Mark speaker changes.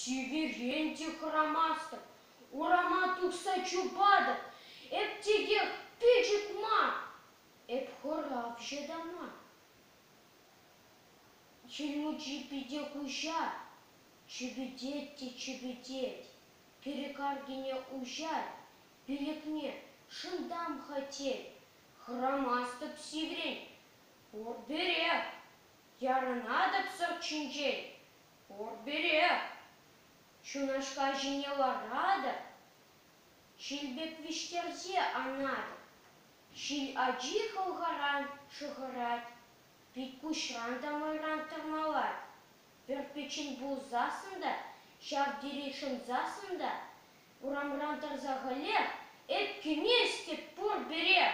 Speaker 1: Северенти хромастым, урама тухса чубадым, эп теге печек ма, эп хорав жедама. Челмучи пиде кужа, чебедеть, перекаргине ужать, пелекне шындам хотеть, хромастып сиврень, пор бере, ярынадып сырчинжень, пор бере. Шунашка женела рада, шильбек виштерзе анада, шиль аджи халгаран шыгырать, пить кушран да мойран тырмалать. Перпечин булзасында, шав дерешін засында, урамран тарзағыле, эп кеместе пор бере.